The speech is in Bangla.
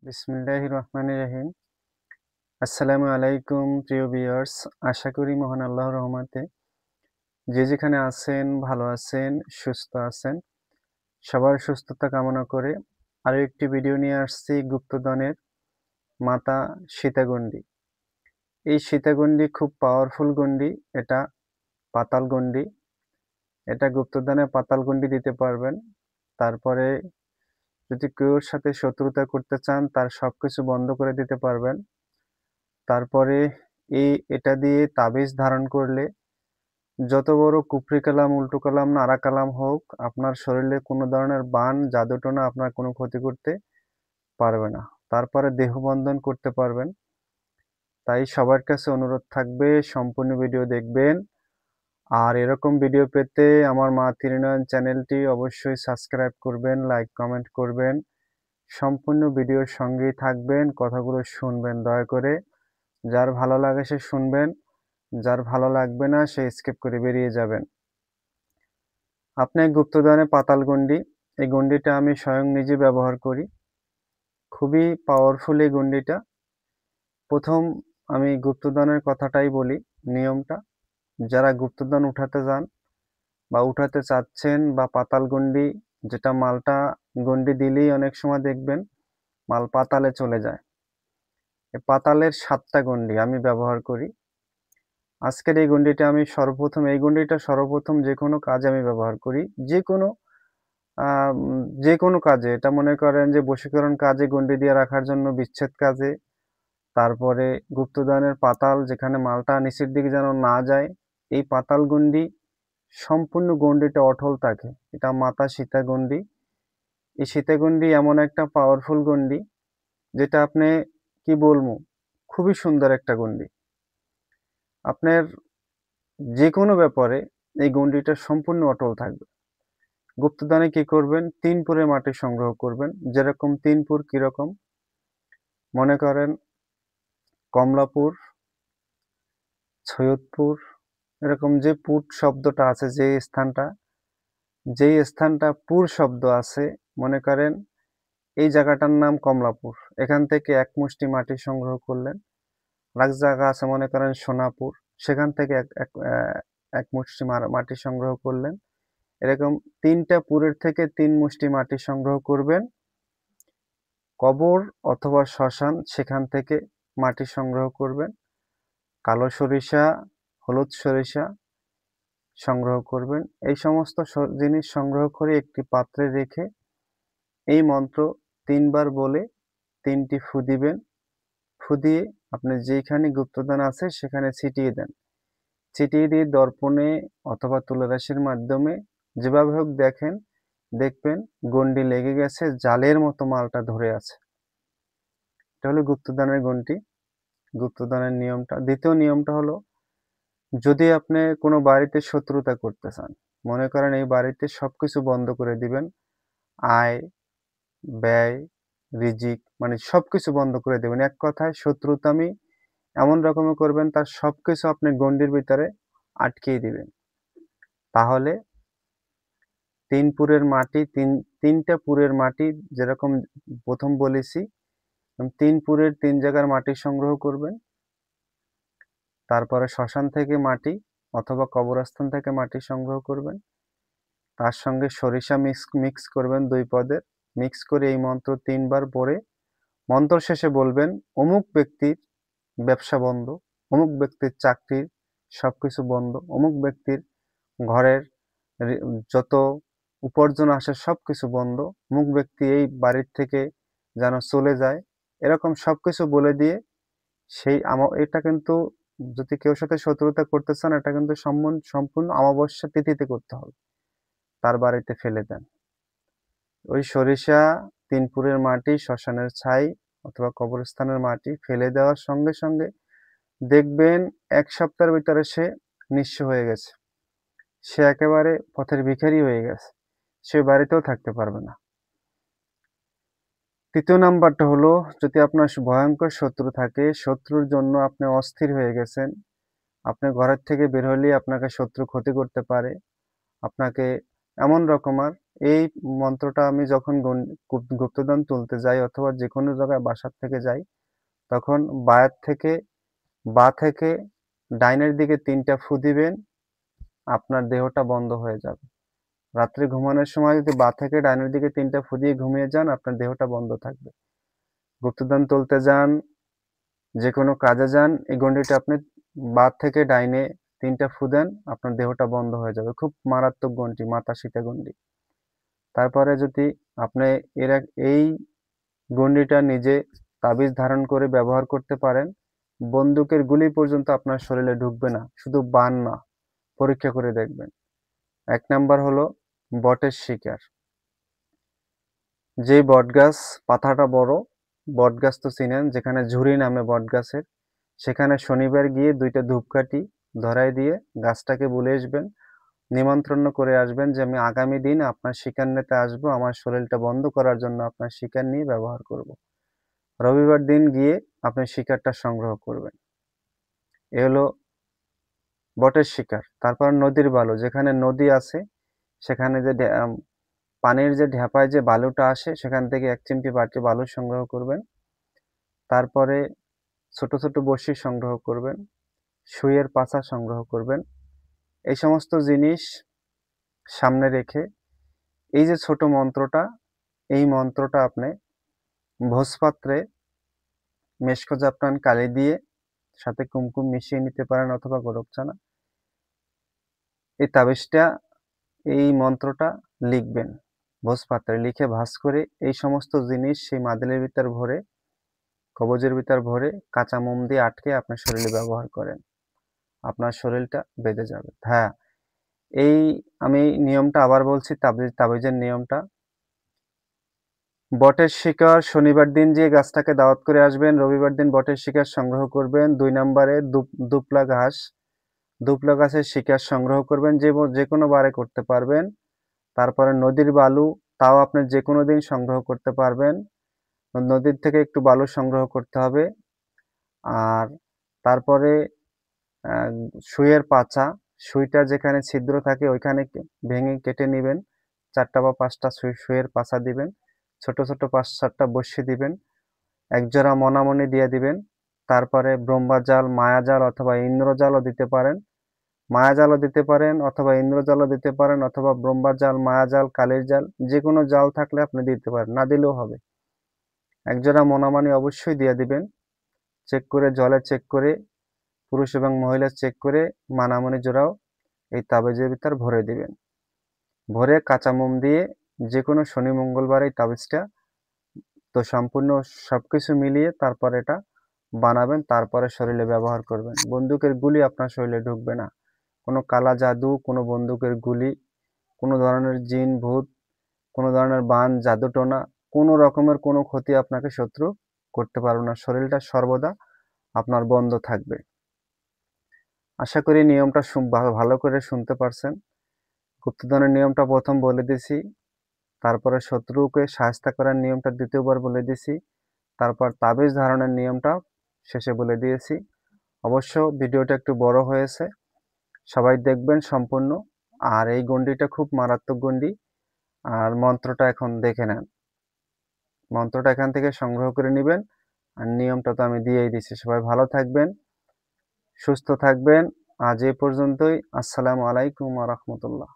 বিসমিল্লাহির রহমানির রহিম। আসসালামু আলাইকুম প্রিয় ভিউয়ার্স। আশা করি মহান আল্লাহর রহমতে যে যেখানে আছেন ভালো আছেন, সুস্থ আছেন। সবার সুস্থতা কামনা করে আরো একটি ভিডিও নিয়ে আসছি গুপ্তধনের মাতা সীতাগণ্ডী। এই সীতাগণ্ডী খুব পাওয়ারফুল গণ্ডী। এটা পাতাল গণ্ডী। এটা গুপ্তধনে পাতাল গণ্ডী দিতে পারবেন। তারপরে যদি কেউর সাথে শত্রুতা করতে চান তার সবকিছু বন্ধ করে দিতে পারবেন। তারপরে এটা দিয়ে তাবিজ ধারণ করলে যত বড় কুফরি কালাম, উল্টো কালাম, নারা কালাম হোক, আপনার শরীরে কোনো ধরনের বান, জাদুটোনা আপনার কোনো ক্ষতি করতে পারবে না। তারপরে দেহবন্ধন করতে পারবেন। তাই সবার কাছে অনুরোধ থাকবে সম্পূর্ণ ভিডিও দেখবেন। আর এরকম ভিডিও পেতে আমার মা ত্রিনয়ন চ্যানেলটি অবশ্যই সাবস্ক্রাইব করবেন, লাইক, কমেন্ট করবেন। সম্পূর্ণ ভিডিওর সঙ্গেই থাকবেন, কথাগুলো শুনবেন দয়া করে। যার ভালো লাগে সে শুনবেন, যার ভালো লাগবে না সে স্কিপ করে বেরিয়ে যাবেন। আপনার গুপ্তধনে পাতাল গণ্ডি, এই গণ্ডিটা আমি স্বয়ং নিজে ব্যবহার করি। খুবই পাওয়ারফুল এই গণ্ডিটা। প্রথম আমি গুপ্তধনের কথাটাই বলি, নিয়মটা। যারা গুপ্তধন উঠাতে যান বা উঠাতে চাচ্ছেন বা পাতাল গণ্ডি, যেটা মালটা গণ্ডি দিলেই অনেক সময় দেখবেন মাল পাতালে চলে যায়। এই পাতালের 7টা গণ্ডি আমি ব্যবহার করি। আজকের এই গণ্ডিটা এই গণ্ডিটা সর্বপ্রথম যেকোনো কাজে আমি ব্যবহার করি। যেকোনো কাজে, এটা মনে করেন যে বশীকরণ কাজে গণ্ডি দিয়ে রাখার জন্য, বিচ্ছেদ কাজে, তারপরে গুপ্তধনের পাতাল যেখানে মালটা নিচের দিকে যেন না যায়, এই পাতাল গণ্ডি সম্পূর্ণ গণ্ডিটা অটল থাকে। এটা মাতা সীতা গণ্ডি। এই সীতা গণ্ডি এমন একটা পাওয়ারফুল গণ্ডি যেটা আপনি কি বলবো, খুবই সুন্দর একটা গণ্ডি। আপনার যেকোনো ব্যাপারে এই গণ্ডিটা সম্পূর্ণ অটল থাকবে। গুপ্তধনে কি করবেন, 3 পুরের মাটি সংগ্রহ করবেন। যেরকম 3 পুর কিরকম, মনে করেন কমলাপুর, সৈয়দপুর, এরকম যে পুর শব্দটা আছে, যেই স্থানটা পুর শব্দ আছে, মনে করেন এই জায়গাটার নাম কমলাপুর। এখান থেকে 1 মুষ্টি মাটি সংগ্রহ করলেন। আরেক জায়গা আছে মনে করেন সোনাপুর, সেখান থেকে এক মুষ্টি মাটি সংগ্রহ করলেন। এরকম 3টা পুরের থেকে 3 মুষ্টি মাটি সংগ্রহ করবেন। কবর অথবা শ্মশান, সেখান থেকে মাটি সংগ্রহ করবেন। কালো সরিষা, হলুদ সরিষা সংগ্রহ করবেন। এই সমস্ত জিনিস সংগ্রহ করে একটি পাত্রে রেখে এই মন্ত্র 3 বার বলে 3টি ফু দিবেন। ফু দিয়ে আপনি যেখানে গুপ্তধন আছে সেখানে ছিটিয়ে দেন। ছিটিয়ে দিয়ে দর্পণে অথবা তুলারাশির মাধ্যমে যেভাবে হোক দেখবেন গণ্ডি লেগে গেছে, জালের মতো মালটা ধরে আছে। এটা হলো গুপ্তধনের গুপ্তধনের নিয়মটা। দ্বিতীয় নিয়মটা হলো, যদি আপনি কোনো বাড়িতে শত্রুতা করতে চান, মনে করেন এই বাড়িতে সবকিছু বন্ধ করে দিবেন, আয়, ব্যয়, রিজিক, মানে সবকিছু বন্ধ করে দেবেন। এক কথায় শত্রুতামি এমন রকমের করবেন তার সবকিছু আপনি গণ্ডির ভিতরে আটকিয়ে দিবেন। তাহলে 3 পুরের মাটি, 3টা পুরের মাটি, যেরকম প্রথম বলেছি, 3 পুরের 3 জায়গার মাটি সংগ্রহ করবেন। তারপরে শ্মশান থেকে মাটি অথবা কবরস্থান থেকে মাটি সংগ্রহ করবেন। তার সঙ্গে সরিষা মিক্স করবেন 2 পদের। মিক্স করে এই মন্ত্র 3 বার পড়ে মন্ত্র শেষে বলবেন, অমুক ব্যক্তির ব্যবসা বন্ধ, অমুক ব্যক্তির চাকরির সবকিছু বন্ধ, অমুক ব্যক্তির ঘরের যত উপার্জন আসে সবকিছু বন্ধ, অমুক ব্যক্তি এই বাড়ির থেকে যেন চলে যায়। এরকম সবকিছু বলে দিয়ে এটা কিন্তু, যদি কেউ সাথে শত্রুতা করতে চান, এটা কিন্তু সম্পূর্ণ অমাবস্যা তিথিতে করতে হবে। তার বাড়িতে ফেলে দেন। ওই সরিষা, 3 পুরের মাটি, শ্মশানের ছাই অথবা কবরস্থানের মাটি ফেলে দেওয়ার সঙ্গে সঙ্গে দেখবেন 1 সপ্তাহের ভিতরে সে নিঃস্ব হয়ে গেছে। সে একেবারে পথের ভিখারি হয়ে গেছে। সে বাড়িতেও থাকতে পারবে না। 3য় নাম্বারটা হলো, যদি আপনার ভয়ঙ্কর শত্রু থাকে, শত্রুর জন্য আপনি অস্থির হয়ে গেছেন, আপনি ঘরের থেকে বের হলেই আপনাকে শত্রু ক্ষতি করতে পারে, আপনাকে এমন রকমার, এই মন্ত্রটা আমি যখন গুপ্তধন তুলতে যাই অথবা যেকোনো জায়গায় বাসার থেকে যাই, তখন বা থেকে ডাইনের দিকে ৩টা ফু দিবেন, আপনার দেহটা বন্ধ হয়ে যাবে। রাত্রে ঘুমানোর সময় যদি বা থেকে ডাইনের দিকে ৩টা ফু দিয়ে ঘুমিয়ে যান, আপনার দেহটা বন্ধ থাকবে। গুপ্তধন তুলতে যান, যেকোনো কাজে যান, এই গন্ডিটা আপনি বা থেকে ডাইনে ৩টা ফু দেন, আপনার দেহটা বন্ধ হয়ে যাবে। খুব মারাত্মক গন্ডি, মাথাশিতা গন্ডি। তারপরে যদি আপনি এই গন্ডিটা নিজে তাবিজ ধারণ করে ব্যবহার করতে পারেন, বন্দুকের গুলি পর্যন্ত আপনার শরীরে ঢুকবে না, শুধু বান না, পরীক্ষা করে দেখবেন। ১ নাম্বার হলো বটের শিকার। যেই বটগাছ পাতাটা বড়, বটগাছ তো চিনেন, যেখানে ঝুরি নামে বটগাছের, সেখানে শনিবার গিয়ে ২টা ধূপকাঠি ধরায় দিয়ে গাছটাকে বলে আসবেন, নিমন্ত্রণ করে আসবেন যে আমি আগামী দিন আপনার শিকার নিতে আসবো, আমার শরীরটা বন্ধ করার জন্য আপনার শিকার নিয়ে ব্যবহার করব। রবিবার দিন গিয়ে আপনি শিকারটা সংগ্রহ করবেন। এ হলো বটের শিকার। তারপর নদীর বালু, যেখানে নদী আছে সেখানে যে পানির যে ঢেপায় যে বালুটা আসে, সেখান থেকে ১ চিমটি বালু সংগ্রহ করবেন। তারপরে ছোট ছোট বড়শি সংগ্রহ করবেন, সুইয়ের পাছা সংগ্রহ করবেন। এই সমস্ত জিনিস সামনে রেখে এই যে ছোট মন্ত্রটা, এই মন্ত্রটা আপনি ভোজপাত্রে মেশকো জাফরান কালি দিয়ে সাথে কুমকুম মিশিয়ে নিতে পারেন অথবা গোরকচানা। এই তাবিজটা, এই মন্ত্রটা লিখবেন ভোজপাত্রে, লিখে ভাঁজ করে এই সমস্ত জিনিস সেই মাদুলির ভিতর ভরে, কবজের ভিতর ভরে কাঁচা মোম দিয়ে আটকে আপনার শরীরে ব্যবহার করেন। আপনার শরীরটা বেঁধে যাবে। হ্যাঁ, এই আমি নিয়মটা আবার বলছি, তাবিজের নিয়মটা। বটের শিকার শনিবার দিন যেয়ে গাছটাকে দাওয়াত করে আসবেন, রবিবার দিন বটের শিকার সংগ্রহ করবেন। ২ নাম্বারে দুপলা গাছের শিকার সংগ্রহ করবেন, যেকোনো বারে করতে পারবেন। তারপরে নদীর বালু, তাও আপনি যেকোনো দিন সংগ্রহ করতে পারবেন। নদীর থেকে একটু বালু সংগ্রহ করতে হবে। আর তারপরে সুইয়ের পাছা, সুইটা যেখানে ছিদ্র থাকে ওইখানে ভেঙে কেটে নিবেন। ৪টা বা ৫টা সুইয়ের পাছা দিবেন। ছোট ছোট ৫-৭টা বড়শি দিবেন। একজোড়া মণামণি দিয়ে দিবেন। তারপরে ব্রহ্মাজাল, মায়াজাল অথবা ইন্দ্রজালও দিতে পারেন। মায়াজালও দিতে পারেন অথবা ইন্দ্রজালও দিতে পারেন অথবা ব্রহ্মাজাল, মায়াজাল, কালির জাল, যেকোনো জাল থাকলে আপনি দিতে পারেন, না দিলেও হবে। একজোড়া মণামণি অবশ্যই দিয়ে দিবেন। চেক করে, জলে চেক করে, পুরুষ এবং মহিলা চেক করে মণামণি জোড়াও এই তাবিজের ভিতর ভরে দিবেন। ভরে কাঁচা মোম দিয়ে যেকোনো শনি মঙ্গলবার এই তাবিজটা তো সম্পূর্ণ সবকিছু মিলিয়ে তারপর এটা বানাবেন, তারপরে শরীরে ব্যবহার করবেন। বন্দুকের গুলি আপনার শরীরে ঢুকবে না। কোনো কালা জাদু, কোনো বন্দুকের গুলি, কোনো ধরনের জিন ভূত, কোনো ধরনের বান, জাদুটোনা, কোনো রকমের কোনো ক্ষতি আপনাকে শত্রু করতে পারবে না। শরীরটা সর্বদা আপনার বন্ধ থাকবে। আশা করি নিয়মটা ভালো করে শুনতে পারছেন। গুপ্তধনের নিয়মটা প্রথম বলে দিছি, তারপরে শত্রুকে শায়েস্তা করার নিয়মটা দ্বিতীয়বার বলে দিছি, তারপর তাবিজ ধারণের নিয়মটা শেষে বলে দিয়েছি। অবশ্য ভিডিওটা একটু বড় হয়েছে, সবাই দেখবেন সম্পূর্ণ। আর এই গন্ডিটা খুব মারাত্মক গন্ডি। আর মন্ত্রটা এখন দেখে নেন, মন্ত্রটা এখান থেকে সংগ্রহ করে নেবেন। আর নিয়মটা তো আমি দিয়েই দিছি। সবাই ভালো থাকবেন, সুস্থ থাকবেন। আজ এ পর্যন্তই। আসসালামু আলাইকুম ওয়া রাহমাতুল্লাহ।